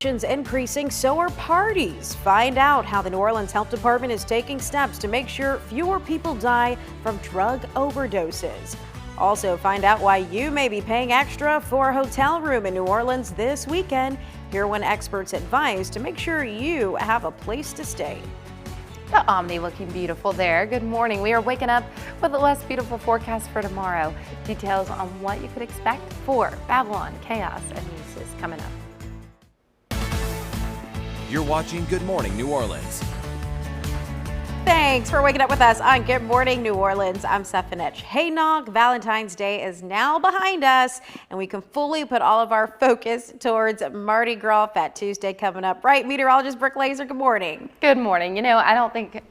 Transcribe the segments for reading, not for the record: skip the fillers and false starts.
Increasing, so are parties. Find out how the New Orleans Health Department is taking steps to make sure fewer people die from drug overdoses. Also, find out why you may be paying extra for a hotel room in New Orleans this weekend. Hear one expert's advice to make sure you have a place to stay. The Omni looking beautiful there. Good morning. We are waking up with a less beautiful forecast for tomorrow. Details on what you could expect for Babylon, Chaos, and Muses coming up. You're watching Good Morning New Orleans. Thanks for waking up with us on Good Morning New Orleans. I'm Stefanich. Hey, Nog, Valentine's Day is now behind us, and we can fully put all of our focus towards Mardi Gras Fat Tuesday coming up. Right, meteorologist Brooke Laser, good morning. Good morning. You know, I don't think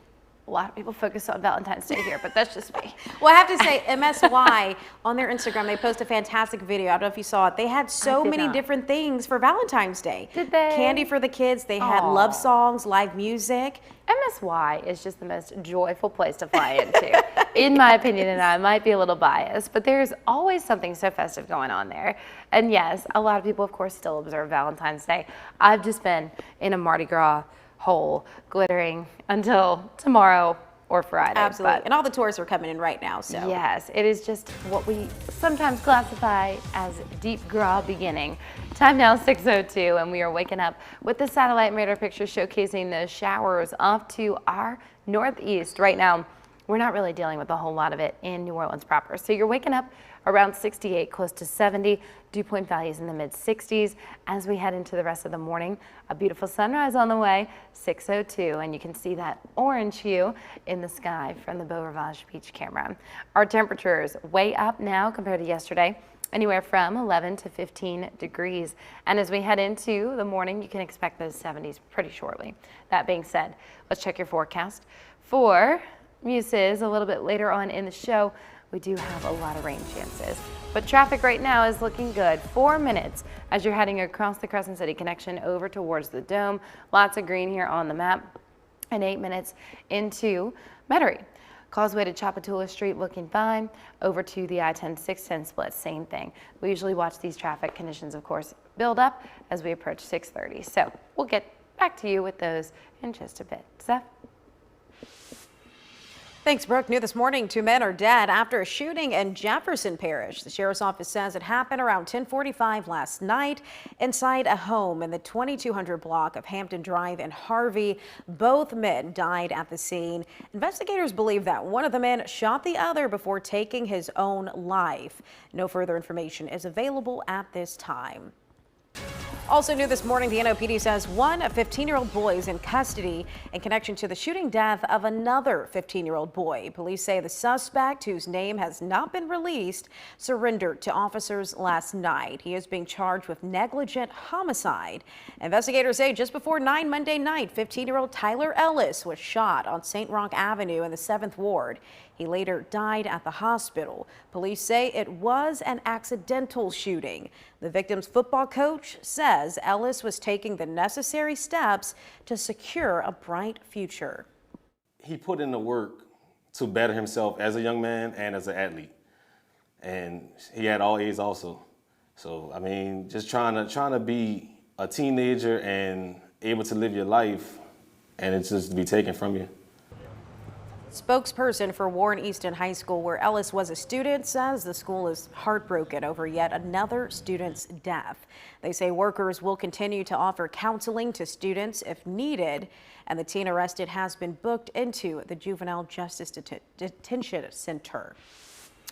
a lot of people focus on Valentine's Day here, but that's just me. Well, I have to say, MSY on their Instagram, they post a fantastic video. I don't know if you saw it. They had so many different things for Valentine's Day. Did they? Candy for the kids. They had love songs, live music. MSY is just the most joyful place to fly into, in my opinion, and I might be a little biased, but there's always something so festive going on there. And yes, a lot of people, of course, still observe Valentine's Day. I've just been in a Mardi Gras hole glittering until tomorrow or Friday. Absolutely. And all the tourists are coming in right now. So yes, it is just what we sometimes classify as deep gras beginning. Time now 6:02, and we are waking up with the satellite radar picture showcasing the showers off to our northeast. Right now, we're not really dealing with a whole lot of it in New Orleans proper. So you're waking up around 68, close to 70, dew point values in the mid 60s. As we head into the rest of the morning, a beautiful sunrise on the way, 6:02, and you can see that orange hue in the sky from the Beau Rivage Beach camera. Our temperatures way up now compared to yesterday, anywhere from 11 to 15 degrees. And as we head into the morning, you can expect those 70s pretty shortly. That being said, let's check your forecast for Muses a little bit later on in the show. We do have a lot of rain chances, but traffic right now is looking good. 4 minutes as you're heading across the Crescent City connection over towards the Dome. Lots of green here on the map, and 8 minutes into Metairie. Causeway to Chapatula Street looking fine. Over to the I-10 610 split, same thing. We usually watch these traffic conditions, of course, build up as we approach 6:30. So we'll get back to you with those in just a bit. Steph? Thanks, Brooke. New this morning, 2 men are dead after a shooting in Jefferson Parish. The sheriff's office says it happened around 10:45 last night inside a home in the 2200 block of Hampton Drive in Harvey. Both men died at the scene. Investigators believe that one of the men shot the other before taking his own life. No further information is available at this time. Also new this morning, the NOPD says one 15-year-old boy is in custody in connection to the shooting death of another 15-year-old boy. Police say the suspect, whose name has not been released, surrendered to officers last night. He is being charged with negligent homicide. Investigators say just before 9 Monday night, 15-year-old Tyler Ellis was shot on St. Roch Avenue in the 7th Ward. He later died at the hospital. Police say it was an accidental shooting. The victim's football coach says Ellis was taking the necessary steps to secure a bright future. He put in the work to better himself as a young man and as an athlete. And he had all A's also. So, I mean, just trying to be a teenager and able to live your life and it's just to be taken from you. Spokesperson for Warren Easton High School, where Ellis was a student, says the school is heartbroken over yet another student's death. They say workers will continue to offer counseling to students if needed, and the teen arrested has been booked into the Juvenile Justice Detention Center.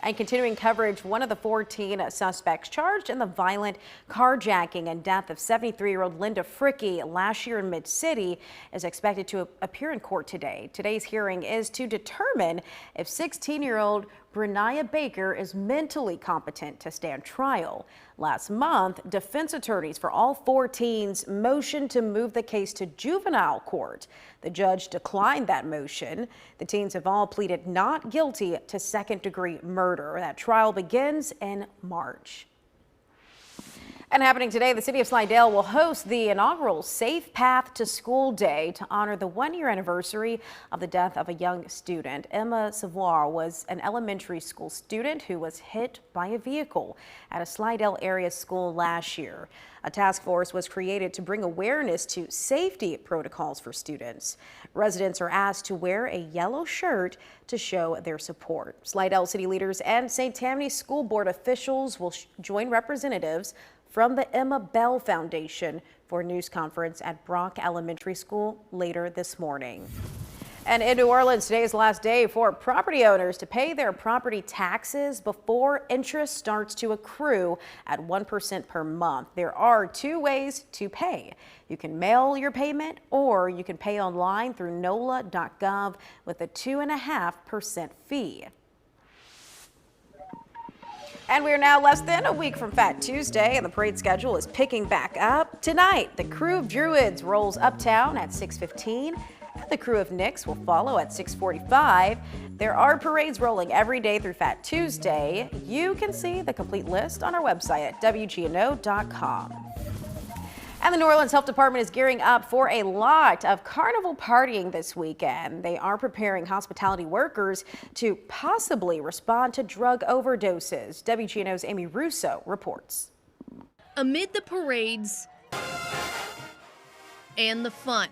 And continuing coverage, one of the 14 suspects charged in the violent carjacking and death of 73-year-old Linda Fricky last year in Mid-City is expected to appear in court today. Today's hearing is to determine if 16-year-old Brenia Baker is mentally competent to stand trial. Last month, defense attorneys for all 4 teens motioned to move the case to juvenile court. The judge declined that motion. The teens have all pleaded not guilty to second-degree murder. That trial begins in March. And happening today, the city of Slidell will host the inaugural Safe Path to School Day to honor the one-year anniversary of the death of a young student. Emma Savoir was an elementary school student who was hit by a vehicle at a Slidell area school last year. A task force was created to bring awareness to safety protocols for students. Residents are asked to wear a yellow shirt to show their support. Slidell city leaders and St. Tammany School Board officials will join representatives from the Emma Bell Foundation for a news conference at Brock Elementary School later this morning. And in New Orleans, today is the last day for property owners to pay their property taxes before interest starts to accrue at 1% per month. There are two ways to pay. You can mail your payment or you can pay online through NOLA.gov with a 2.5% fee. And we are now less than a week from Fat Tuesday, and the parade schedule is picking back up. Tonight, the Crew of Druids rolls uptown at 6:15. The Crew of Knicks will follow at 6:45. There are parades rolling every day through Fat Tuesday. You can see the complete list on our website at WGNO.com. And the New Orleans Health Department is gearing up for a lot of carnival partying this weekend. They are preparing hospitality workers to possibly respond to drug overdoses. WGNO's Amy Russo reports. Amid the parades and the fun,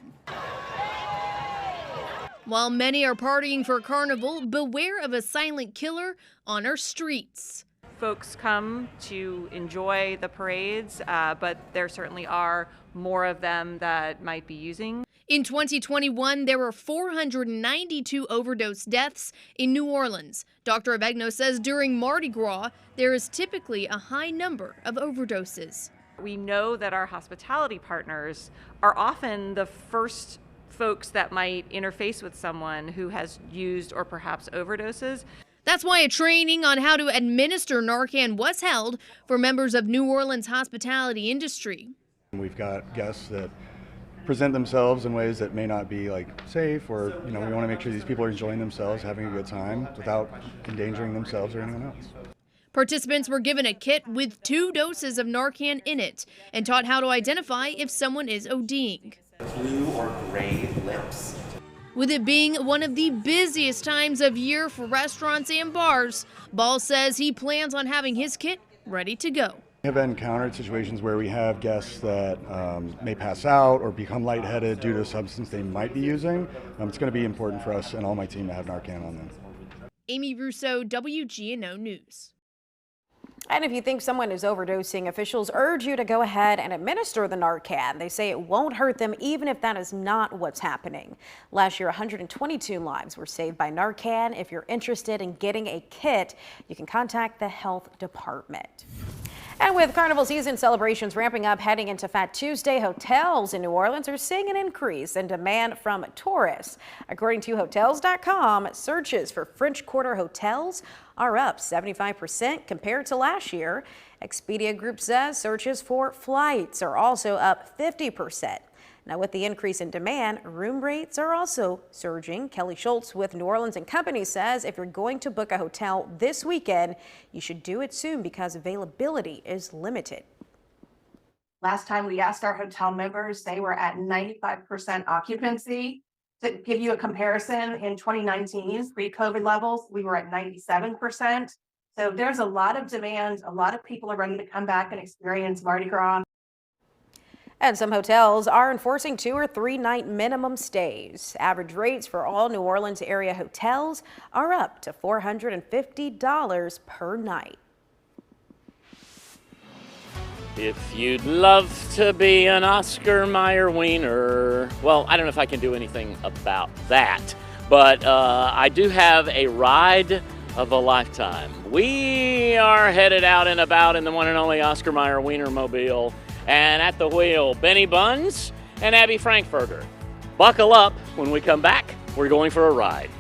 while many are partying for Carnival, beware of a silent killer on our streets. Folks come to enjoy the parades, but there certainly are more of them that might be using. In 2021, there were 492 overdose deaths in New Orleans. Dr. Avegno says during Mardi Gras, there is typically a high number of overdoses. We know that our hospitality partners are often the first folks that might interface with someone who has used or perhaps overdoses. That's why a training on how to administer Narcan was held for members of New Orleans' hospitality industry. We've got guests that present themselves in ways that may not be safe, or we want to make sure these people are enjoying themselves, having a good time without endangering themselves or anyone else. Participants were given a kit with 2 doses of Narcan in it and taught how to identify if someone is ODing. Blue or gray lips. With it being one of the busiest times of year for restaurants and bars, Ball says he plans on having his kit ready to go. We have encountered situations where we have guests that may pass out or become lightheaded due to a substance they might be using. It's going to be important for us and all my team to have Narcan on them. Amy Russo, WGNO News. And if you think someone is overdosing, officials urge you to go ahead and administer the Narcan. They say it won't hurt them even if that is not what's happening. Last year, 122 lives were saved by Narcan. If you're interested in getting a kit, you can contact the health department. And with Carnival season celebrations ramping up heading into Fat Tuesday, hotels in New Orleans are seeing an increase in demand from tourists. According to Hotels.com, searches for French Quarter hotels are up 75% compared to last year. Expedia Group says searches for flights are also up 50%. Now, with the increase in demand, room rates are also surging. Kelly Schultz with New Orleans & Company says if you're going to book a hotel this weekend, you should do it soon because availability is limited. Last time we asked our hotel members, they were at 95% occupancy. To give you a comparison, in 2019, pre-COVID levels, we were at 97%. So there's a lot of demand. A lot of people are ready to come back and experience Mardi Gras. And some hotels are enforcing 2 or 3 night minimum stays. Average rates for all New Orleans area hotels are up to $450 per night. If you'd love to be an Oscar Mayer wiener, well, I don't know if I can do anything about that, but I do have a ride of a lifetime. We are headed out and about in the one and only Oscar Mayer Wienermobile. And at the wheel, Benny Buns and Abby Frankfurter. Buckle up. When we come back, we're going for a ride.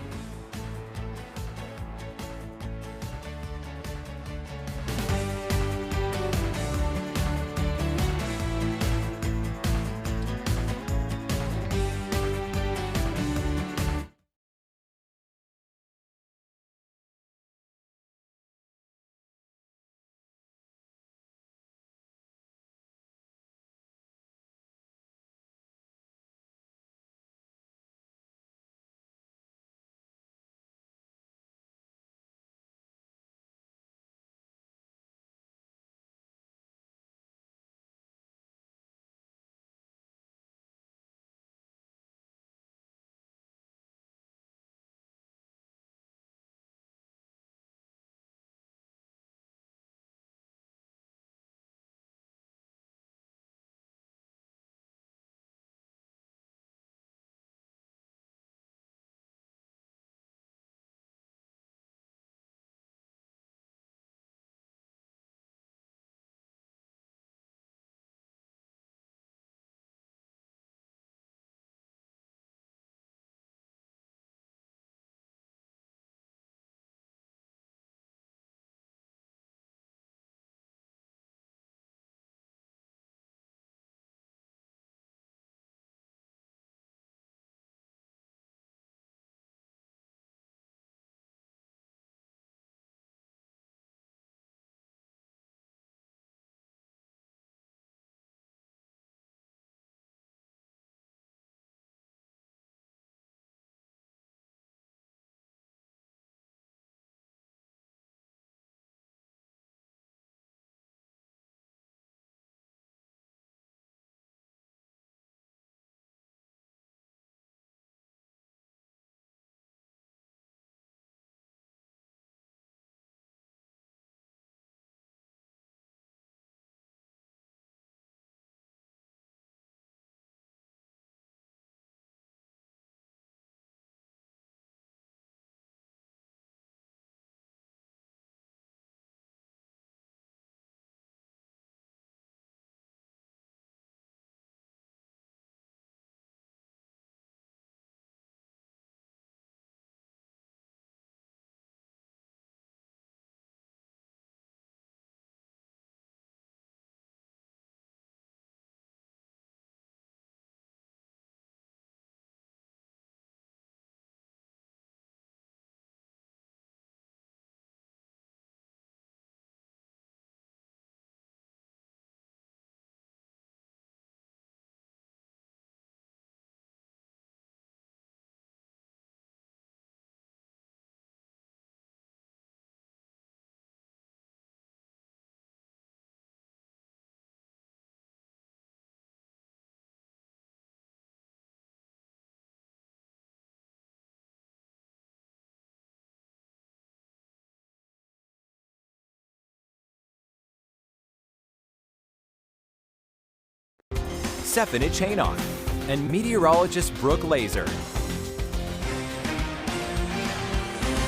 Stefanich Haynock, and meteorologist Brooke Laser.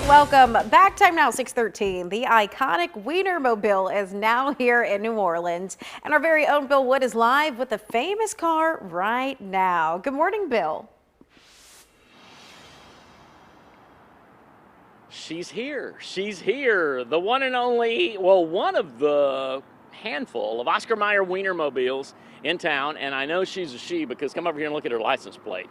Welcome back. Time now 6:13. The iconic Wienermobile is now here in New Orleans, and our very own Bill Wood is live with the famous car right now. Good morning, Bill. She's here. She's here. The one and only, well, one of the handful of Oscar Mayer Wienermobiles in town, and I know she's a she because come over here and look at her license plate.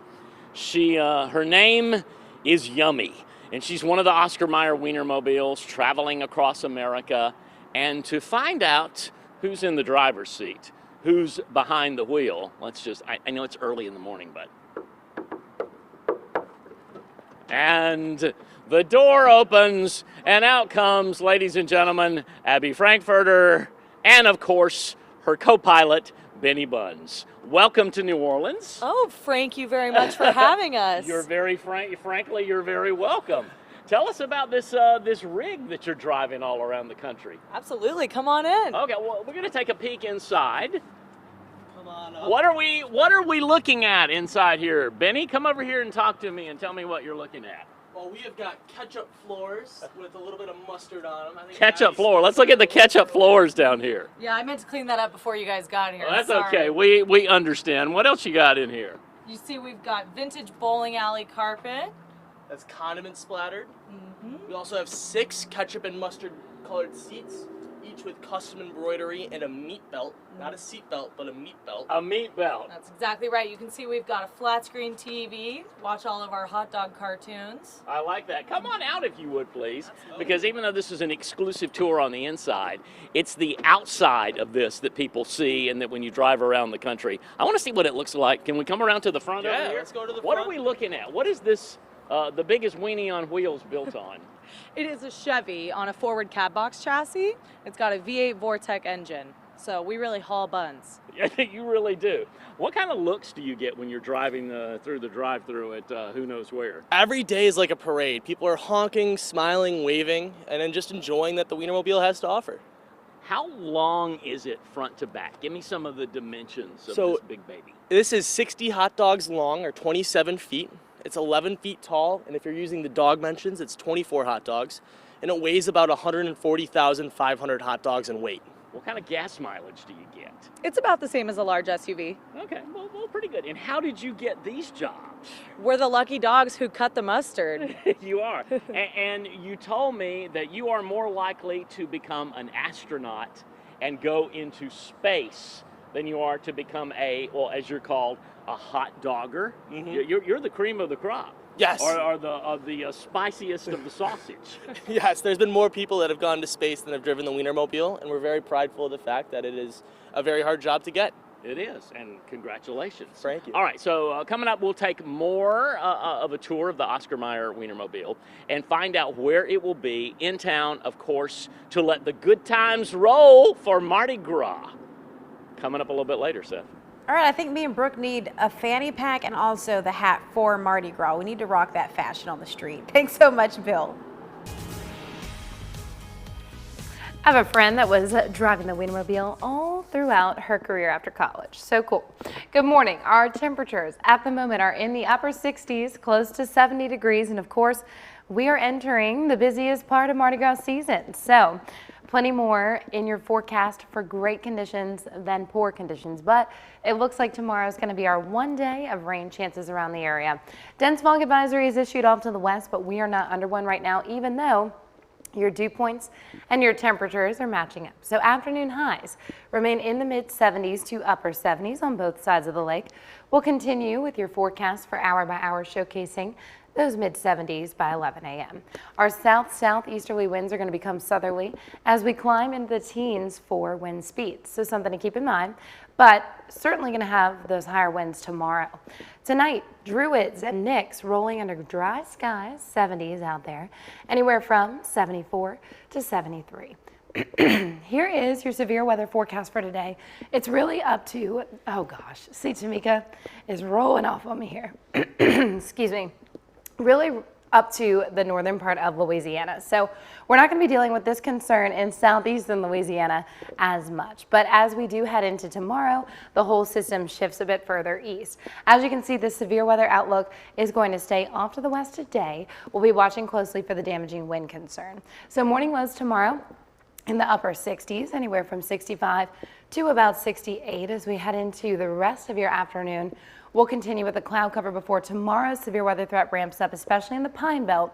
Her name is Yummy, and she's one of the Oscar Mayer Wienermobiles traveling across America. And to find out who's in the driver's seat, who's behind the wheel, I know it's early in the morning, but. And the door opens, and out comes, ladies and gentlemen, Abby Frankfurter, and of course, her co-pilot, Benny Buns. Welcome to New Orleans. Oh, thank you very much for having us. You're very frankly, you're very welcome. Tell us about this rig that you're driving all around the country. Absolutely, come on in. Okay, well, we're gonna take a peek inside. Come on up. What are we looking at inside here? Benny, come over here and talk to me and tell me what you're looking at. Well, we have got ketchup floors with a little bit of mustard on them. Ketchup floor. Let's look at the ketchup floors down here. Yeah, I meant to clean that up before you guys got here. Well, that's Sorry. okay. We understand. What else you got in here? You see we've got vintage bowling alley carpet. That's condiment splattered. We also have 6 ketchup and mustard colored seats, each with custom embroidery and a meat belt. Not a seat belt, but a meat belt. A meat belt. That's exactly right. You can see we've got a flat screen TV. Watch all of our hot dog cartoons. I like that. Come on out if you would, please. Absolutely. Because even though this is an exclusive tour on the inside, it's the outside of this that people see and that when you drive around the country. I want to see what it looks like. Can we come around to the front over here? Yeah, let's go to the front. What are we looking at? What is this, the biggest weenie on wheels built on? It is a Chevy on a forward cab box chassis. It's got a V8 Vortec engine. So we really haul buns. You really do. What kind of looks do you get when you're driving through the drive-through at who knows where? Every day is like a parade. People are honking, smiling, waving, and then just enjoying that the Wienermobile has to offer. How long is it front to back? Give me some of the dimensions of this big baby. This is 60 hot dogs long, or 27 feet. It's 11 feet tall, and if you're using the dog mentions, it's 24 hot dogs, and it weighs about 140,500 hot dogs in weight. What kind of gas mileage do you get? It's about the same as a large SUV. Okay, well, pretty good. And how did you get these jobs? We're the lucky dogs who cut the mustard. You are. And you told me that you are more likely to become an astronaut and go into space than you are to become as you're called, a hot dogger. You're the cream of the crop. Yes. Or the spiciest of the sausage. Yes, there's been more people that have gone to space than have driven the Wienermobile, and we're very prideful of the fact that it is a very hard job to get. It is, and congratulations. Thank you. All right, so coming up, we'll take more of a tour of the Oscar Mayer Wienermobile and find out where it will be in town, of course, to let the good times roll for Mardi Gras. Coming up a little bit later, Seth. All right, I think me and Brooke need a fanny pack and also the hat for Mardi Gras. We need to rock that fashion on the street. Thanks so much, Bill. I have a friend that was driving the Wienermobile all throughout her career after college. So cool. Good morning. Our temperatures at the moment are in the upper 60s, close to 70 degrees. And of course, we are entering the busiest part of Mardi Gras season. So plenty more in your forecast for great conditions than poor conditions. But it looks like tomorrow is going to be our one day of rain chances around the area. Dense fog advisory is issued off to the west, but we are not under one right now, even though your dew points and your temperatures are matching up. So afternoon highs remain in the mid 70s to upper 70s on both sides of the lake. We'll continue with your forecast for hour by hour showcasing those mid 70s by 11 a.m. Our southeasterly winds are going to become southerly as we climb into the teens for wind speeds. So something to keep in mind, but certainly going to have those higher winds tomorrow. Tonight, Druids and Nicks rolling under dry skies, 70s out there, anywhere from 74 to 73. Here is your severe weather forecast for today. It's really up to, oh gosh, see Tamika is rolling off on me here. Excuse me. Really up to the northern part of Louisiana. So we're not going to be dealing with this concern in southeastern Louisiana as much. But as we do head into tomorrow, the whole system shifts a bit further east. As you can see, the severe weather outlook is going to stay off to the west today. We'll be watching closely for the damaging wind concern. So morning lows tomorrow in the upper 60s, anywhere from 65 to about 68 as we head into the rest of your afternoon. We'll continue with the cloud cover before tomorrow's severe weather threat ramps up, especially in the Pine Belt.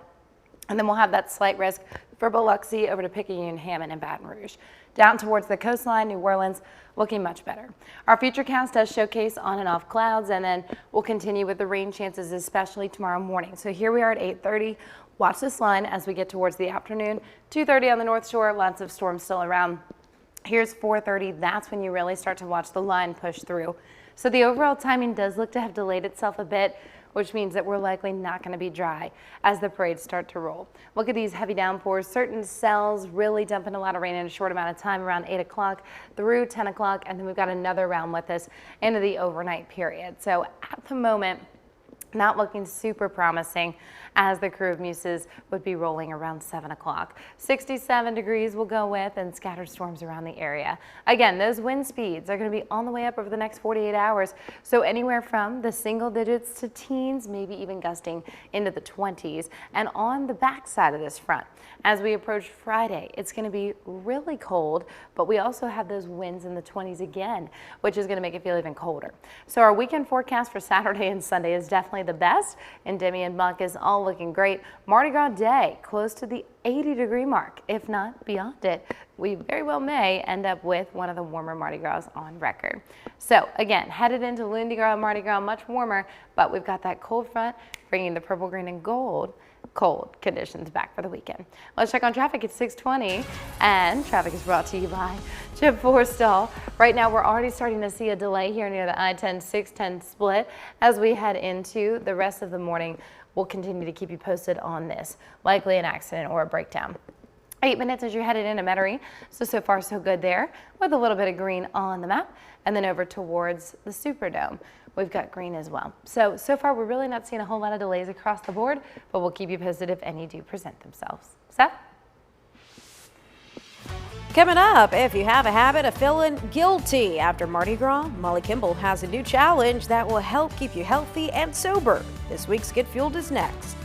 And then we'll have that slight risk for Biloxi over to Picayune, Hammond, and Baton Rouge. Down towards the coastline, New Orleans, looking much better. Our futurecast does showcase on and off clouds, and then we'll continue with the rain chances, especially tomorrow morning. So here we are at 8:30. Watch this line as we get towards the afternoon. 2:30 on the North Shore, lots of storms still around. Here's 4:30. That's when you really start to watch the line push through. So the overall timing does look to have delayed itself a bit, which means that we're likely not going to be dry as the parades start to roll. Look at these heavy downpours. Certain cells really dumping a lot of rain in a short amount of time, around 8 o'clock through 10 o'clock, and then we've got another round with us into the overnight period. So at the moment, not looking super promising as the crew of muses would be rolling around 7 o'clock. 67 degrees we'll go with, and scattered storms around the area. Again, those wind speeds are going to be on the way up over the next 48 hours. So anywhere from the single digits to teens, maybe even gusting into the 20s. And on the backside of this front, as we approach Friday, it's going to be really cold, but we also have those winds in the 20s again, which is going to make it feel even colder. So our weekend forecast for Saturday and Sunday is definitely the best. Endymion Buck is all looking great. Mardi Gras Day close to the 80-degree mark, if not beyond it. We very well may end up with one of the warmer Mardi Gras on record. So again, headed into Lundi Gras, Mardi Gras, much warmer, but we've got that cold front bringing the purple, green, and gold cold conditions back for the weekend. Let's check on traffic at 6:20, and traffic is brought to you by Chip Forstall. Right now, we're already starting to see a delay here near the I-10-610 split. As we head into the rest of the morning, we'll continue to keep you posted on this. Likely an accident or a breakdown. 8 minutes as you're headed into Metairie. So far so good there, with a little bit of green on the map, and then over towards the Superdome. We've got green as well. So far we're really not seeing a whole lot of delays across the board, but we'll keep you posted if any do present themselves. Seth? Coming up, if you have a habit of feeling guilty after Mardi Gras, Molly Kimball has a new challenge that will help keep you healthy and sober. This week's Get Fueled is next.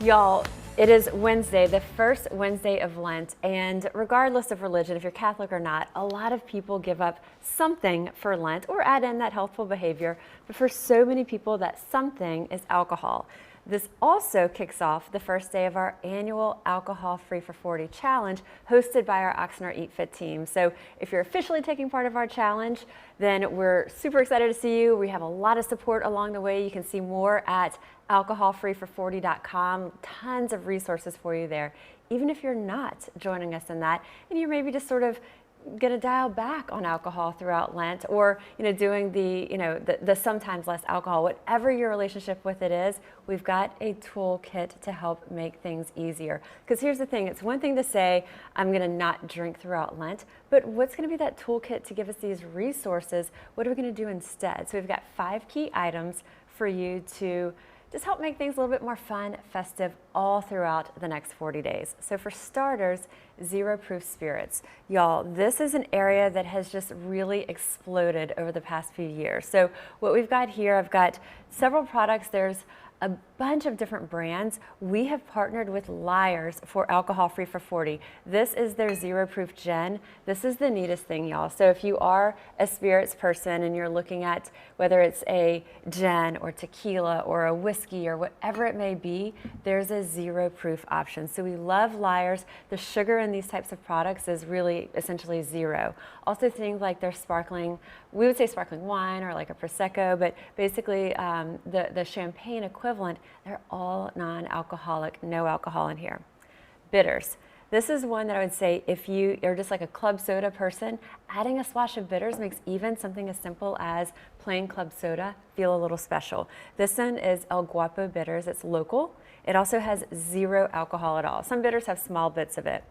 Y'all, it is Wednesday, the first Wednesday of Lent, and regardless of religion, if you're Catholic or not, a lot of people give up something for Lent or add in that healthful behavior, but for so many people, that something is alcohol. This also kicks off the first day of our annual Alcohol Free for 40 challenge hosted by our Oxnard Eat Fit team. So if you're officially taking part of our challenge, then we're super excited to see you. We have a lot of support along the way. You can see more at alcoholfreefor40.com. Tons of resources for you there. Even if you're not joining us in that and you're maybe just sort of going to dial back on alcohol throughout Lent, or doing the sometimes less alcohol, whatever your relationship with it is, we've got a toolkit to help make things easier. Because here's the thing, it's one thing to say I'm going to not drink throughout Lent, but what's going to be that toolkit to give us these resources? What are we going to do instead? So we've got 5 key items for you to just help make things a little bit more fun, festive, all throughout the next 40 days. So for starters, zero proof spirits. Y'all, this is an area that has just really exploded over the past few years. So what we've got here, I've got several products. There's a bunch of different brands. We have partnered with Lyre's for Alcohol Free for 40. This is their zero proof gin. This is the neatest thing, y'all. So if you are a spirits person and you're looking at whether it's a gin or tequila or a whiskey or whatever it may be, there's a zero proof option. So we love Lyre's. The sugar in these types of products is really essentially zero. Also things like their sparkling, we would say sparkling wine or like a Prosecco, but basically the champagne equivalent, they're all non-alcoholic, no alcohol in here. Bitters. This is one that I would say if you are just like a club soda person, adding a splash of bitters makes even something as simple as plain club soda feel a little special. This one is El Guapo Bitters. It's local. It also has zero alcohol at all. Some bitters have small bits of it.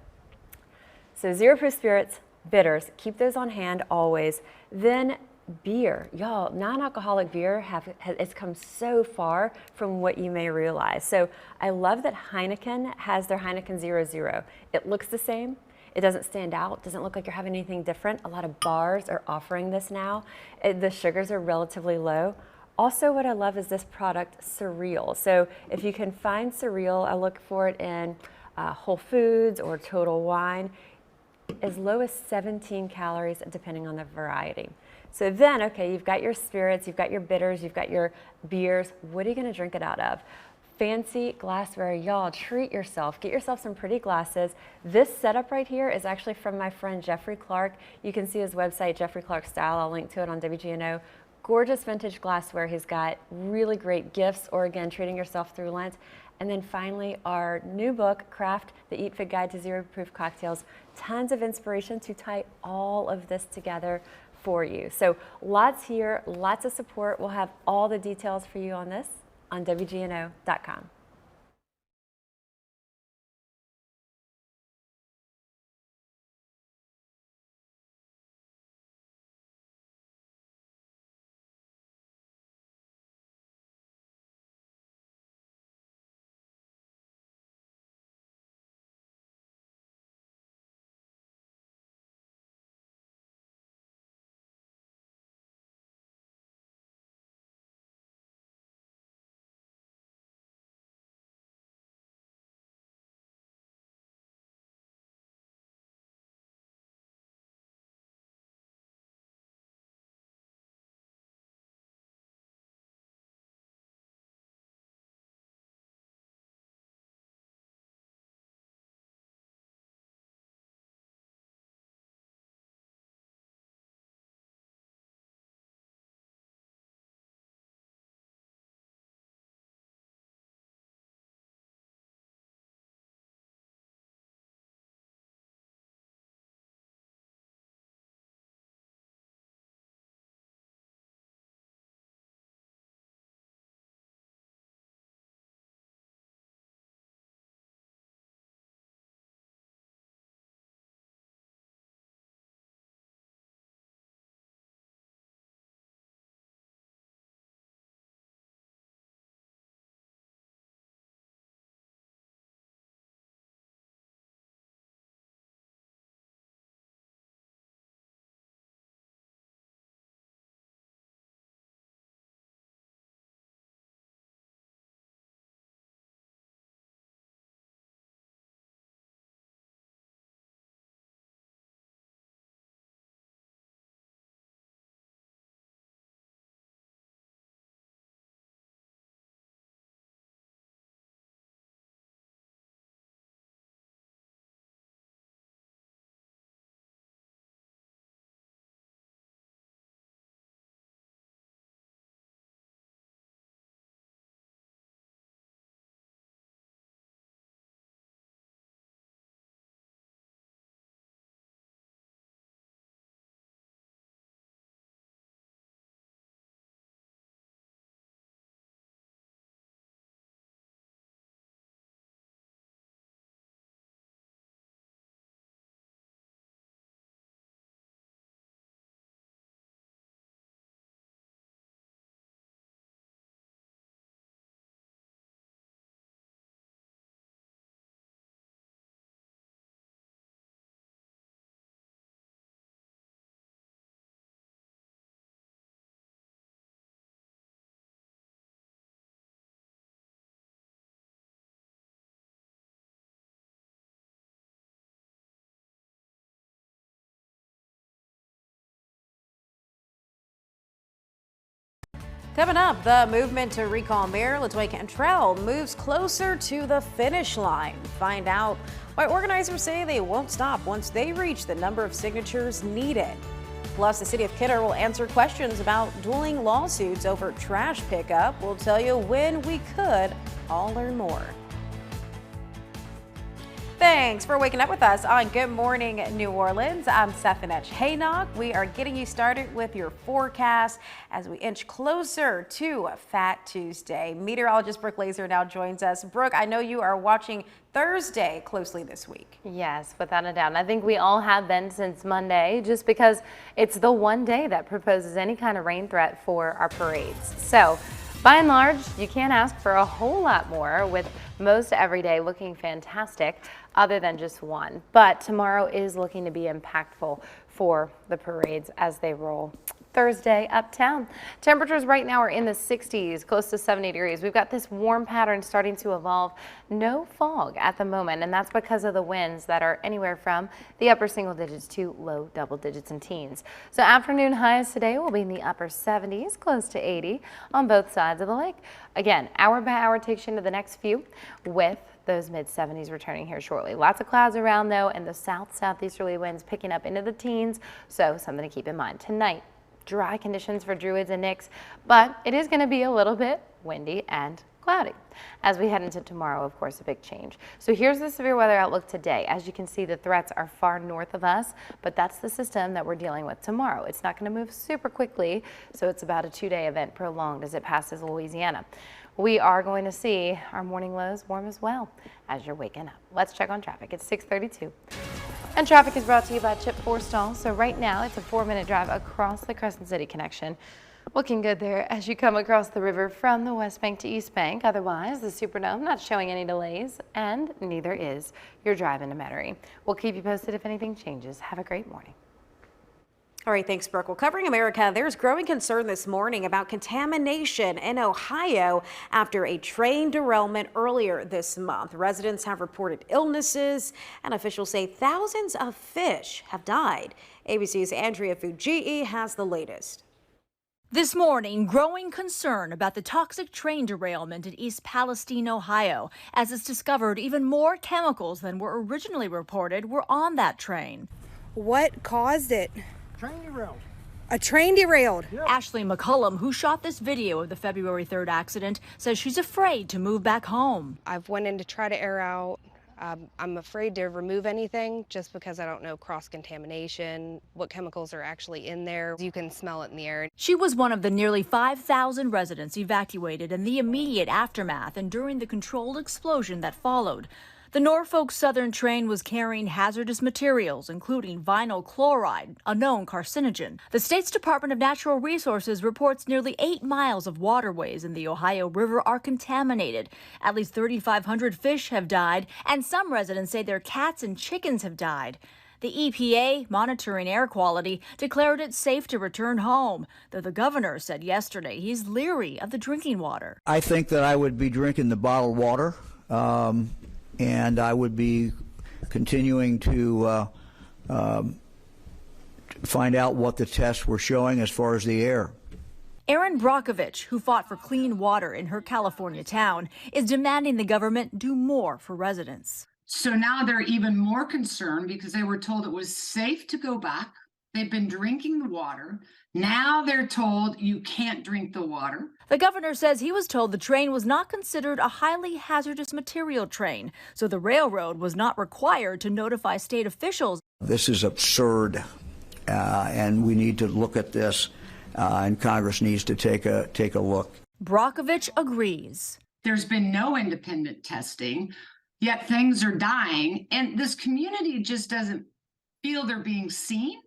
So zero proof spirits, bitters, keep those on hand always. Then beer, y'all, non-alcoholic beer it's come so far from what you may realize. So I love that Heineken has their Heineken 00. It looks the same. It doesn't stand out. Doesn't look like you're having anything different. A lot of bars are offering this now. The sugars are relatively low. Also, what I love is this product, Surreal. So if you can find Surreal, I look for it in Whole Foods or Total Wine. As low as 17 calories depending on the variety. So then, okay, you've got your spirits, you've got your bitters, you've got your beers. What are you going to drink it out of? Fancy glassware, y'all, treat yourself. Get yourself some pretty glasses. This setup right here is actually from my friend Jeffrey Clark. You can see his website, Jeffrey Clark Style. I'll link to it on WGNO. Gorgeous vintage glassware. He's got really great gifts, or again, treating yourself through Lent. And then finally, our new book, Craft, the Eat Fit Guide to Zero Proof Cocktails. Tons of inspiration to tie all of this together for you. So lots here, lots of support. We'll have all the details for you on this on WGNO.com. Coming up, the movement to recall Mayor LaToya Cantrell moves closer to the finish line. Find out why organizers say they won't stop once they reach the number of signatures needed. Plus, the city of Kidder will answer questions about dueling lawsuits over trash pickup. We'll tell you when we could all learn more. Thanks for waking up with us on Good Morning New Orleans. I'm Stefanette Haynock. We are getting you started with your forecast as we inch closer to Fat Tuesday. Meteorologist Brooke Laser now joins us. Brooke, I know you are watching Thursday closely this week. Yes, without a doubt. And I think we all have been since Monday, just because it's the one day that proposes any kind of rain threat for our parades. So, by and large, you can't ask for a whole lot more, with most every day looking fantastic other than just one. But tomorrow is looking to be impactful for the parades as they roll Thursday uptown. Temperatures right now are in the 60s, close to 70 degrees. We've got this warm pattern starting to evolve. No fog at the moment, and that's because of the winds that are anywhere from the upper single digits to low double digits and teens. So afternoon highs today will be in the upper 70s, close to 80 on both sides of the lake. Again, hour by hour takes you into the next few, with those mid-70s returning here shortly. Lots of clouds around though, and the southeasterly winds picking up into the teens, so something to keep in mind. Tonight, dry conditions for Druids and Nicks, but it is going to be a little bit windy and cloudy. As we head into tomorrow, of course, a big change. So here's the severe weather outlook today. As you can see, the threats are far north of us, but that's the system that we're dealing with tomorrow. It's not going to move super quickly, so it's about a 2-day event prolonged as it passes Louisiana. We are going to see our morning lows warm as well as you're waking up. Let's check on traffic. It's 6:32. And traffic is brought to you by Chip Forstall. So right now it's a 4-minute drive across the Crescent City connection. Looking good there as you come across the river from the West Bank to East Bank. Otherwise, the Superdome not showing any delays, and neither is your drive into Metairie. We'll keep you posted if anything changes. Have a great morning. All right, thanks, Brooke. Well, covering America, there's growing concern this morning about contamination in Ohio after a train derailment earlier this month. Residents have reported illnesses, and officials say thousands of fish have died. ABC's Andrea Fujii has the latest. This morning, growing concern about the toxic train derailment in East Palestine, Ohio, as it's discovered even more chemicals than were originally reported were on that train. What caused it? Train derailed. A train derailed. Yep. Ashley McCullum, who shot this video of the February 3rd accident, says she's afraid to move back home. I've went in to try to air out. I'm afraid to remove anything just because I don't know cross-contamination, what chemicals are actually in there. You can smell it in the air. She was one of the nearly 5,000 residents evacuated in the immediate aftermath and during the controlled explosion that followed. The Norfolk Southern train was carrying hazardous materials, including vinyl chloride, a known carcinogen. The state's Department of Natural Resources reports nearly 8 miles of waterways in the Ohio River are contaminated. At least 3,500 fish have died, and some residents say their cats and chickens have died. The EPA, monitoring air quality, declared it safe to return home, though the governor said yesterday he's leery of the drinking water. I think that I would be drinking the bottled water. And I would be continuing to find out what the tests were showing as far as the air. Erin Brockovich, who fought for clean water in her California town, is demanding the government do more for residents. So now they're even more concerned because they were told it was safe to go back. They've been drinking the water. Now they're told you can't drink the water. The governor says he was told the train was not considered a highly hazardous material train, so the railroad was not required to notify state officials. This is absurd, and we need to look at this, and Congress needs to take a look. Brockovich agrees. There's been no independent testing, yet things are dying, and this community just doesn't feel they're being seen,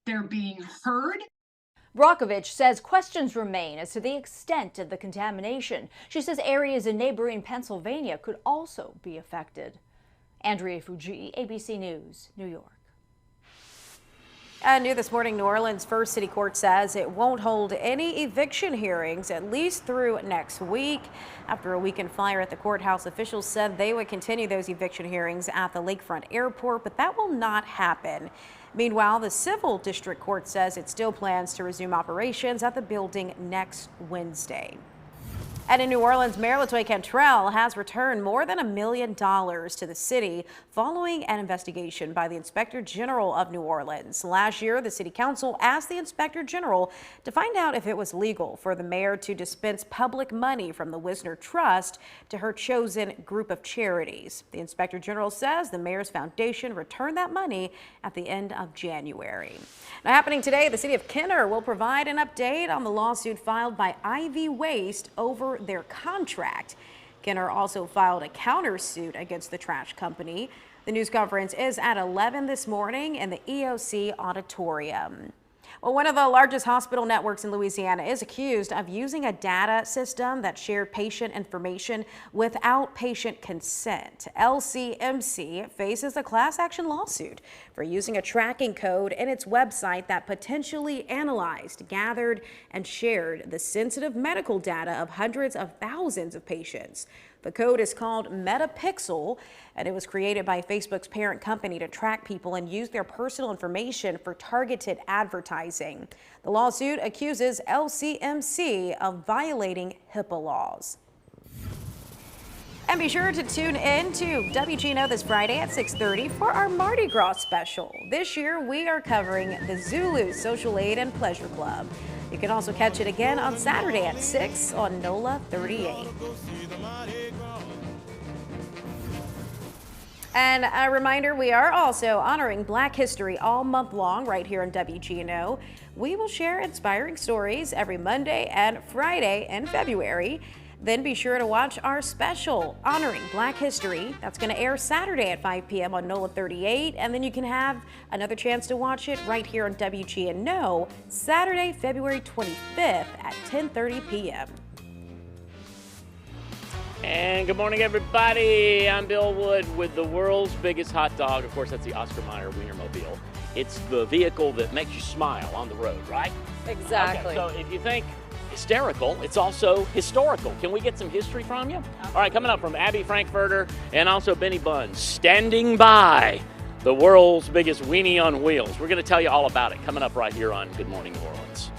they're being heard. Brockovich says questions remain as to the extent of the contamination. She says areas in neighboring Pennsylvania could also be affected. Andrea Fujii, ABC News, New York. And new this morning, New Orleans First City Court says it won't hold any eviction hearings at least through next week. After a weekend fire at the courthouse, officials said they would continue those eviction hearings at the Lakefront Airport, but that will not happen. Meanwhile, the Civil District Court says it still plans to resume operations at the building next Wednesday. And in New Orleans, Mayor LaToya Cantrell has returned more than $1 million to the city following an investigation by the Inspector General of New Orleans. Last year, the City Council asked the Inspector General to find out if it was legal for the mayor to dispense public money from the Wisner Trust to her chosen group of charities. The Inspector General says the mayor's foundation returned that money at the end of January. Now, happening today, the city of Kenner will provide an update on the lawsuit filed by Ivy Waste over their contract. Kenner also filed a countersuit against the trash company. The news conference is at 11 this morning in the EOC auditorium. Well, one of the largest hospital networks in Louisiana is accused of using a data system that shared patient information without patient consent. LCMC faces a class action lawsuit for using a tracking code in its website that potentially analyzed, gathered, and shared the sensitive medical data of hundreds of thousands of patients. The code is called Metapixel, and it was created by Facebook's parent company to track people and use their personal information for targeted advertising. The lawsuit accuses LCMC of violating HIPAA laws. And be sure to tune in to WGNO this Friday at 6:30 for our Mardi Gras special. This year, we are covering the Zulu Social Aid and Pleasure Club. You can also catch it again on Saturday at 6 on NOLA 38. And a reminder, we are also honoring Black History all month long right here on WGNO. We will share inspiring stories every Monday and Friday in February. Then be sure to watch our special honoring Black History. That's going to air Saturday at 5 p.m. on NOLA 38. And then you can have another chance to watch it right here on WGNO Saturday, February 25th at 10:30 p.m. And good morning, everybody. I'm Bill Wood with the world's biggest hot dog. Of course, that's the Oscar Mayer Wienermobile. It's the vehicle that makes you smile on the road, right? Exactly. Okay, so if you think hysterical, it's also historical. Can we get some history from you? All right, coming up from Abby Frankfurter and also Benny Bunn, standing by, the world's biggest weenie on wheels. We're going to tell you all about it coming up right here on Good Morning New Orleans.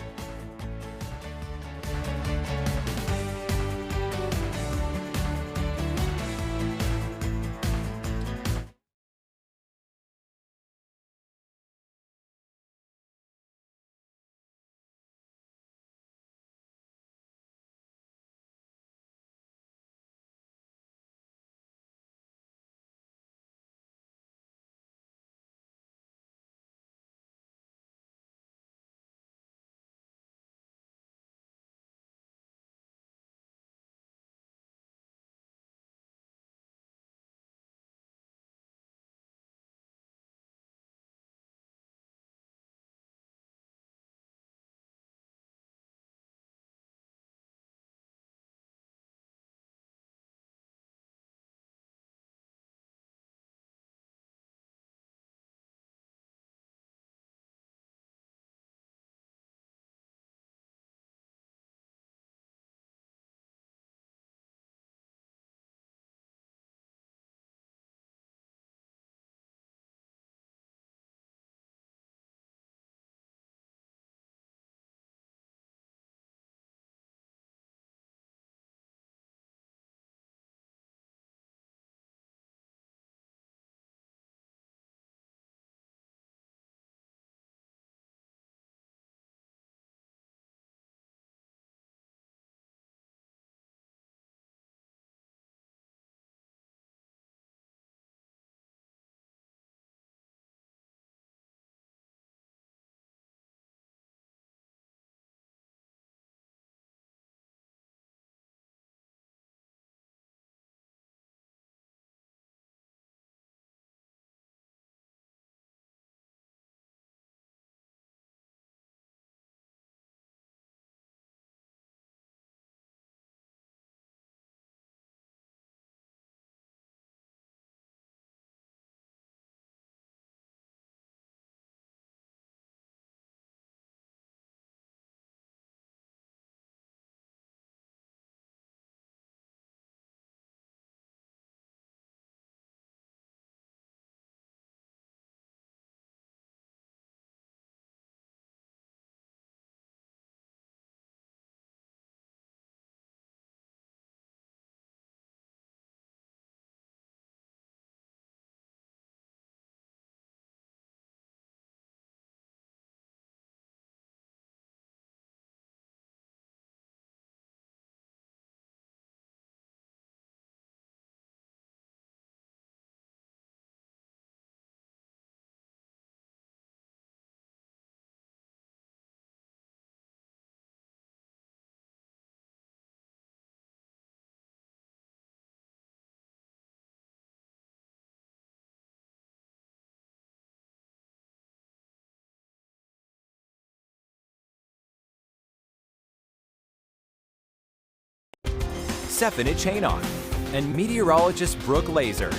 Stephanie Chainon, and meteorologist Brooke Laser.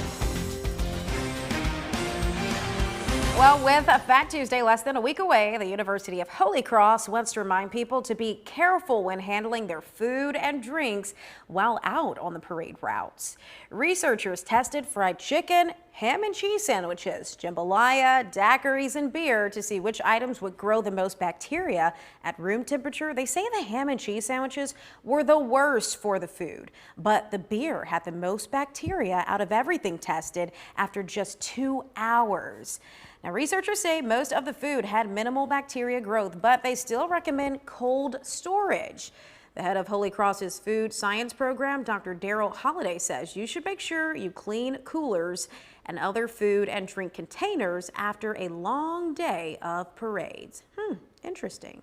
Well, with Fat Tuesday less than a week away, the University of Holy Cross wants to remind people to be careful when handling their food and drinks while out on the parade routes. Researchers tested fried chicken, ham and cheese sandwiches, jambalaya, daiquiris, and beer to see which items would grow the most bacteria at room temperature. They say the ham and cheese sandwiches were the worst for the food, but the beer had the most bacteria out of everything tested after just 2 hours. Now, researchers say most of the food had minimal bacteria growth, but they still recommend cold storage. The head of Holy Cross's food science program, Dr. Daryl Holliday, says you should make sure you clean coolers and other food and drink containers after a long day of parades. Interesting.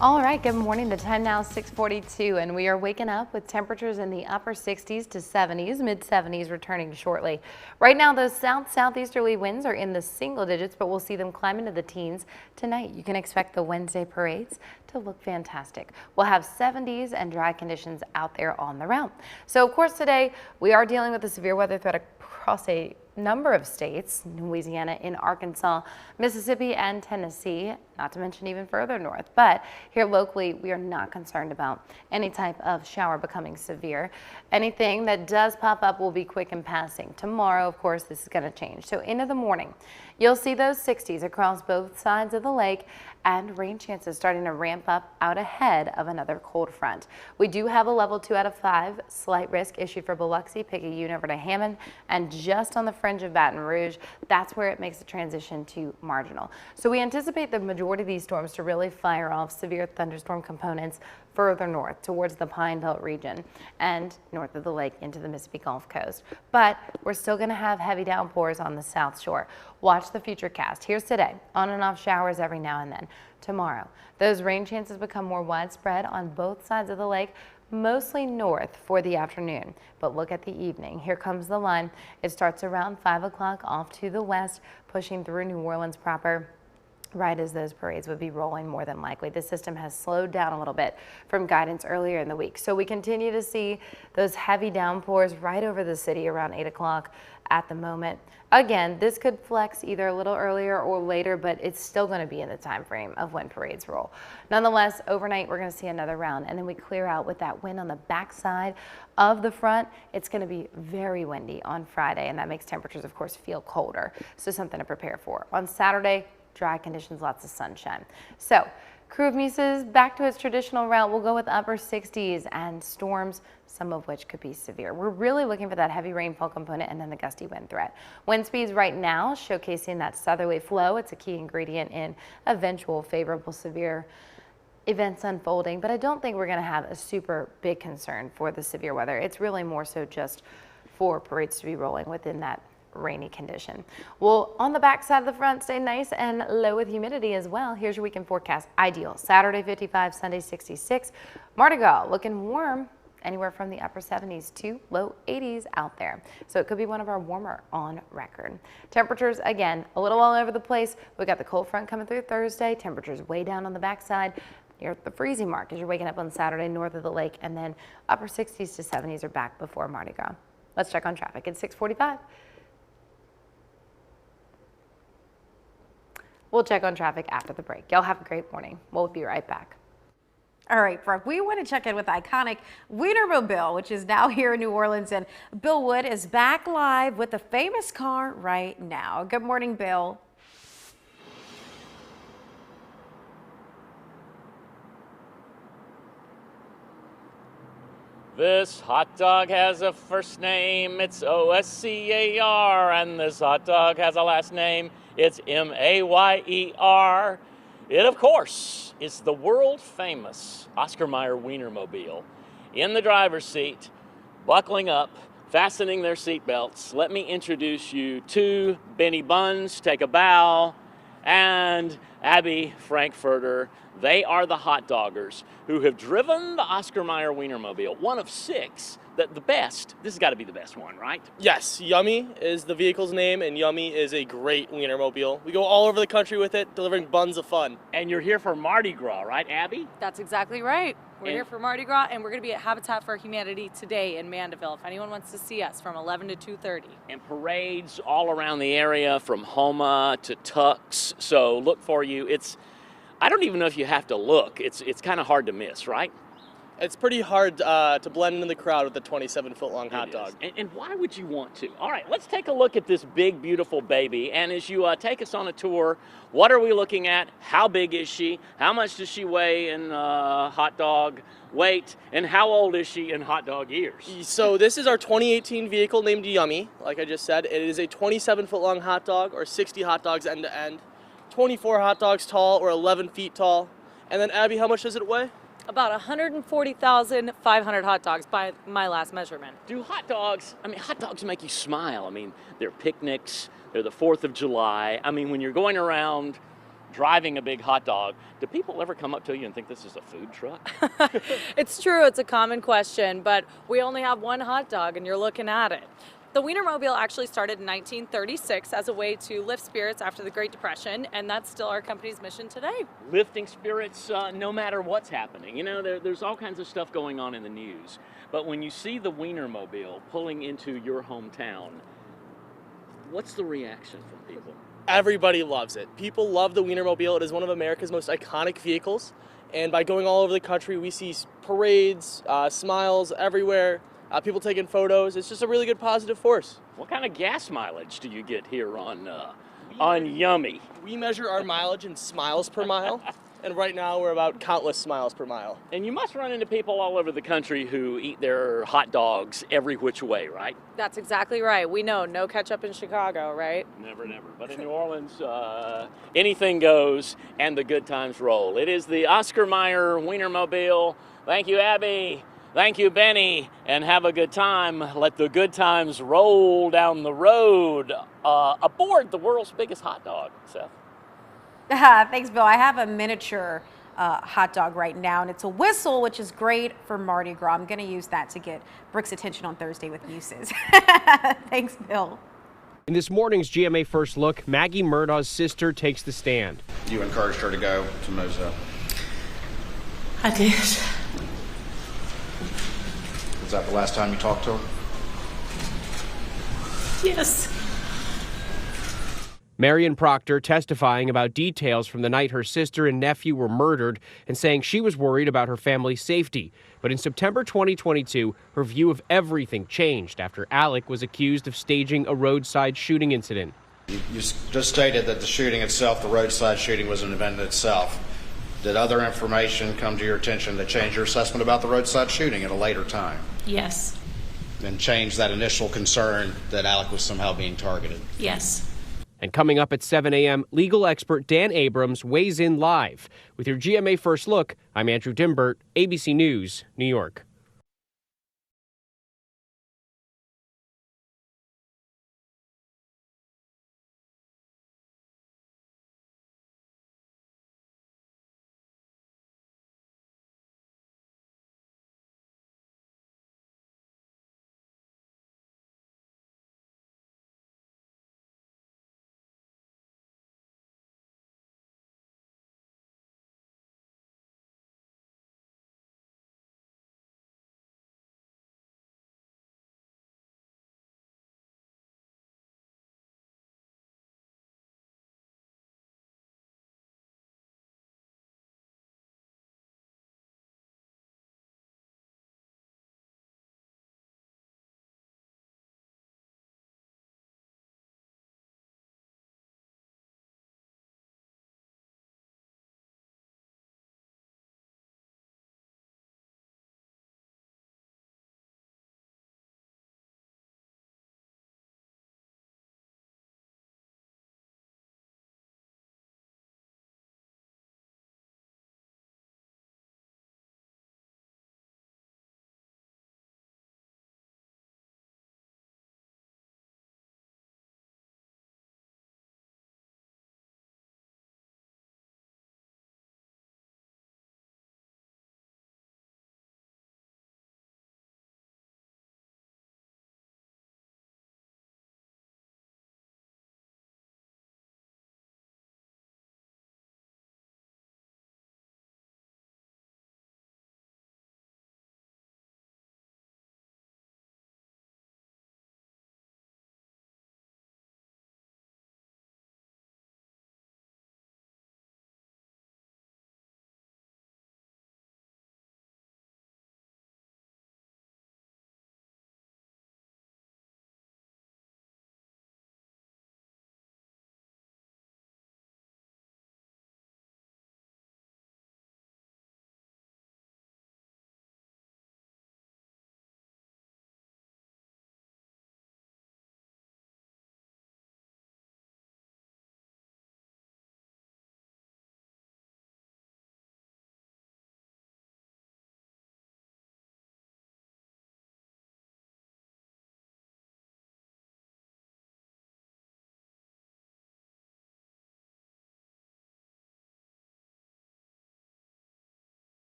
All right, good morning. The time now is 6:42, and we are waking up with temperatures in the upper 60s to 70s, mid-70s returning shortly. Right now, those southeasterly winds are in the single digits, but we'll see them climb into the teens tonight. You can expect the Wednesday parades to look fantastic. We'll have 70s and dry conditions out there on the route. So, of course, today we are dealing with a severe weather threat across a number of states, Louisiana, in Arkansas, Mississippi, and Tennessee, not to mention even further north. But here locally, we are not concerned about any type of shower becoming severe. Anything that does pop up will be quick in passing. Tomorrow, of course, this is going to change. So into the morning, you'll see those 60s across both sides of the lake, and rain chances starting to ramp up out ahead of another cold front. We do have a level 2 out of 5 slight risk issued for Biloxi, Picayune over to Hammond, and just on the fringe of Baton Rouge, that's where it makes the transition to marginal. So we anticipate the majority of these storms to really fire off severe thunderstorm components further north towards the Pine Belt region and north of the lake into the Mississippi Gulf Coast. But we're still going to have heavy downpours on the South Shore. Watch the future cast. Here's today. On and off showers every now and then. Tomorrow, those rain chances become more widespread on both sides of the lake, mostly north for the afternoon. But look at the evening. Here comes the line. It starts around 5 o'clock off to the west, pushing through New Orleans proper, right as those parades would be rolling more than likely. The system has slowed down a little bit from guidance earlier in the week. So we continue to see those heavy downpours right over the city around 8 o'clock at the moment. Again, this could flex either a little earlier or later, but it's still going to be in the time frame of when parades roll. Nonetheless, overnight we're going to see another round, and then we clear out with that wind on the backside of the front. It's going to be very windy on Friday, and that makes temperatures, of course, feel colder. So something to prepare for. On Saturday, dry conditions, lots of sunshine. So Crew of Muses back to its traditional route. We'll go with upper 60s and storms, some of which could be severe. We're really looking for that heavy rainfall component and then the gusty wind threat. Wind speeds right now showcasing that southerly flow. It's a key ingredient in eventual favorable severe events unfolding, but I don't think we're going to have a super big concern for the severe weather. It's really more so just for parades to be rolling within that rainy condition. Well, on the back side of the front, stay nice and low with humidity as well. Here's your weekend forecast. Ideal. Saturday 55, Sunday 66. Mardi Gras looking warm, anywhere from the upper 70s to low 80s out there. So it could be one of our warmer on record. Temperatures, again, a little all over the place. We got the cold front coming through Thursday. Temperatures way down on the backside. Near the freezing mark as you're waking up on Saturday north of the lake, and then upper 60s to 70s are back before Mardi Gras. Let's check on traffic. It's 6:45. We'll check on traffic after the break. Y'all have a great morning. We'll be right back. All right, Brooke, we want to check in with the iconic Wienermobile, which is now here in New Orleans, and Bill Wood is back live with the famous car right now. Good morning, Bill. This hot dog has a first name, it's O-S-C-A-R, and this hot dog has a last name, it's M-A-Y-E-R. It, of course, is the world-famous Oscar Mayer Wienermobile. In the driver's seat, buckling up, fastening their seatbelts, let me introduce you to Benny Buns, take a bow, and Abby Frankfurter, They are the hot doggers who have driven the Oscar Mayer Wienermobile, one of 6. The best. This has got to be the best one, right? Yes, Yummy is the vehicle's name, and Yummy is a great Wienermobile. We go all over the country with it, delivering buns of fun. And you're here for Mardi Gras, right, Abby? That's exactly right. We're And- here for Mardi Gras, and we're going to be at Habitat for Humanity today in Mandeville if anyone wants to see us from 11 to 2:30. And parades all around the area from Homa to Tux. So look for you. I don't even know if you have to look. It's kind of hard to miss, right? It's pretty hard to blend in the crowd with a 27-foot-long hot dog. And why would you want to? All right, let's take a look at this big, beautiful baby. And as you take us on a tour, what are we looking at? How big is she? How much does she weigh in hot dog weight? And how old is she in hot dog years? So this is our 2018 vehicle named Yummy. Like I just said, it is a 27-foot-long hot dog, or 60 hot dogs end to end, 24 hot dogs tall, or 11 feet tall. And then Abby, how much does it weigh? About 140,500 hot dogs by my last measurement. Do hot dogs make you smile. I mean, they're picnics, they're the 4th of July. I mean, when you're going around driving a big hot dog, do people ever come up to you and think this is a food truck? It's true, it's a common question, but we only have one hot dog and you're looking at it. The Wienermobile actually started in 1936 as a way to lift spirits after the Great Depression, and that's still our company's mission today. Lifting spirits no matter what's happening. You know, there's all kinds of stuff going on in the news. But when you see the Wienermobile pulling into your hometown, what's the reaction from people? Everybody loves it. People love the Wienermobile. It is one of America's most iconic vehicles. And by going all over the country, we see parades, smiles everywhere. People taking photos. It's just a really good positive force. What kind of gas mileage do you get here on Yummy? We measure our mileage in smiles per mile, and right now we're about countless smiles per mile. And you must run into people all over the country who eat their hot dogs every which way, right? That's exactly right. We know no ketchup in Chicago, right? Never. But in New Orleans, anything goes, and the good times roll. It is the Oscar Mayer Wienermobile. Thank you, Abby. Thank you, Benny, and have a good time. Let the good times roll down the road aboard the world's biggest hot dog, Seth. Thanks, Bill. I have a miniature hot dog right now, and it's a whistle, which is great for Mardi Gras. I'm going to use that to get Brooke's attention on Thursday with Muses. Thanks, Bill. In this morning's GMA First Look, Maggie Murdaugh's sister takes the stand. You encouraged her to go to Mozo. I did. Was that the last time you talked to her? Yes. Marion Proctor testifying about details from the night her sister and nephew were murdered and saying she was worried about her family's safety. But in September 2022, her view of everything changed after Alec was accused of staging a roadside shooting incident. You just stated that the shooting itself, the roadside shooting, was an event in itself. Did other information come to your attention that changed your assessment about the roadside shooting at a later time? Yes. And changed that initial concern that Alec was somehow being targeted? Yes. And coming up at 7 a.m., legal expert Dan Abrams weighs in live. With your GMA First Look, I'm Andrew Dimbert, ABC News, New York.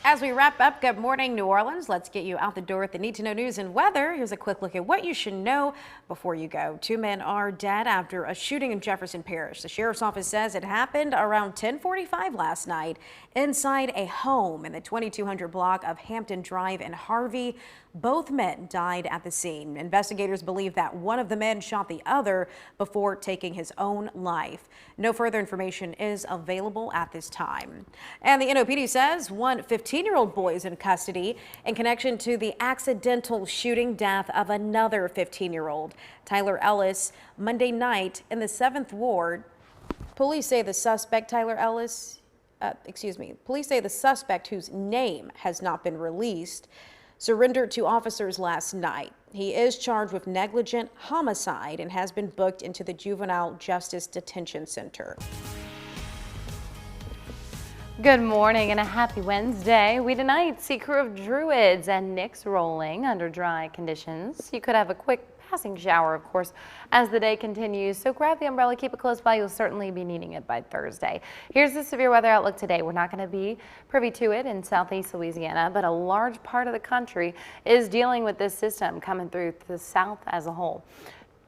As we wrap up, good morning, New Orleans. Let's get you out the door with the need-to-know news and weather. Here's a quick look at what you should know before you go. 2 men are dead after a shooting in Jefferson Parish. The sheriff's office says it happened around 10:45 last night inside a home in the 2200 block of Hampton Drive in Harvey. Both men died at the scene. Investigators believe that one of the men shot the other before taking his own life. No further information is available at this time. And the NOPD says one 15-year-old boy is in custody in connection to the accidental shooting death of another 15-year-old, Tyler Ellis, Monday night in the 7th Ward. Police say the suspect, police say the suspect, whose name has not been released, surrendered to officers last night. He is charged with negligent homicide and has been booked into the Juvenile Justice Detention Center. Good morning and a happy Wednesday. We tonight see Crew of Druids and Nyx rolling under dry conditions. You could have a quick passing shower, of course, as the day continues. So grab the umbrella, keep it close by. You'll certainly be needing it by Thursday. Here's the severe weather outlook today. We're not going to be privy to it in southeast Louisiana, but a large part of the country is dealing with this system coming through the south as a whole.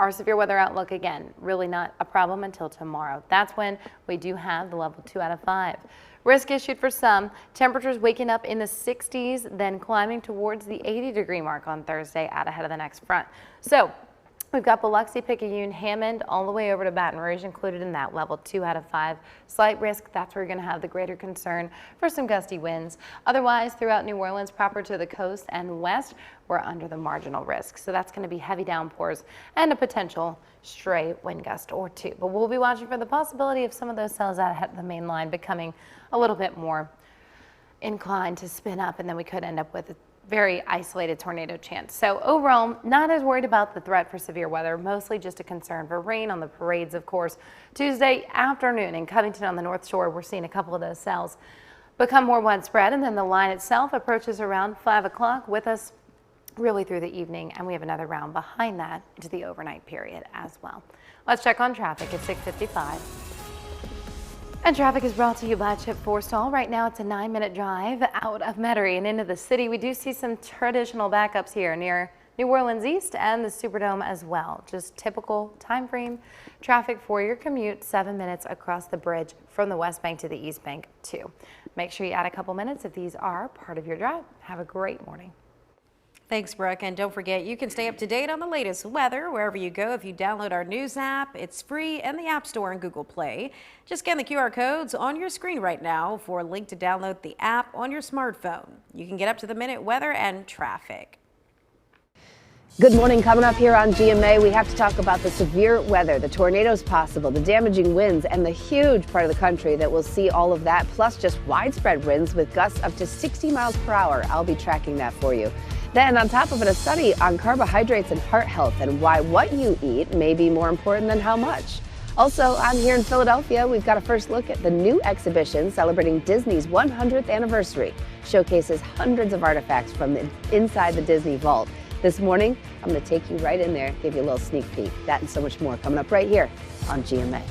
Our severe weather outlook, again, really not a problem until tomorrow. That's when we do have the level 2 out of 5. Risk issued for some. Temperatures waking up in the 60s, then climbing towards the 80-degree mark on Thursday out ahead of the next front. So we've got Biloxi, Picayune, Hammond, all the way over to Baton Rouge included in that level 2 out of 5. Slight risk, that's where you're going to have the greater concern for some gusty winds. Otherwise, throughout New Orleans, proper to the coast and west, we're under the marginal risk. So that's going to be heavy downpours and a potential stray wind gust or 2. But we'll be watching for the possibility of some of those cells out ahead of the main line becoming a little bit more inclined to spin up, and then we could end up with a very isolated tornado chance. So overall, not as worried about the threat for severe weather, mostly just a concern for rain on the parades, of course. Tuesday afternoon in Covington on the North Shore, we're seeing a couple of those cells become more widespread, and then the line itself approaches around 5 o'clock with us really through the evening, and we have another round behind that into the overnight period as well. Let's check on traffic at 6:55. And traffic is brought to you by Chip Forstall. Right now it's a 9-minute drive out of Metairie and into the city. We do see some traditional backups here near New Orleans East and the Superdome as well. Just typical time frame traffic for your commute, 7 minutes across the bridge from the West Bank to the East Bank too. Make sure you add a couple minutes if these are part of your drive. Have a great morning. Thanks, Brooke. And don't forget, you can stay up to date on the latest weather wherever you go if you download our news app. It's free in the App Store and Google Play. Just scan the QR codes on your screen right now for a link to download the app on your smartphone. You can get up to the minute weather and traffic. Good morning. Coming up here on GMA, we have to talk about the severe weather, the tornadoes possible, the damaging winds, and the huge part of the country that will see all of that, plus just widespread winds with gusts up to 60 miles per hour. I'll be tracking that for you. Then on top of it, a study on carbohydrates and heart health and why what you eat may be more important than how much. Also, I'm here in Philadelphia. We've got a first look at the new exhibition celebrating Disney's 100th anniversary. Showcases hundreds of artifacts from inside the Disney Vault. This morning, I'm going to take you right in there, give you a little sneak peek. That and so much more coming up right here on GMA.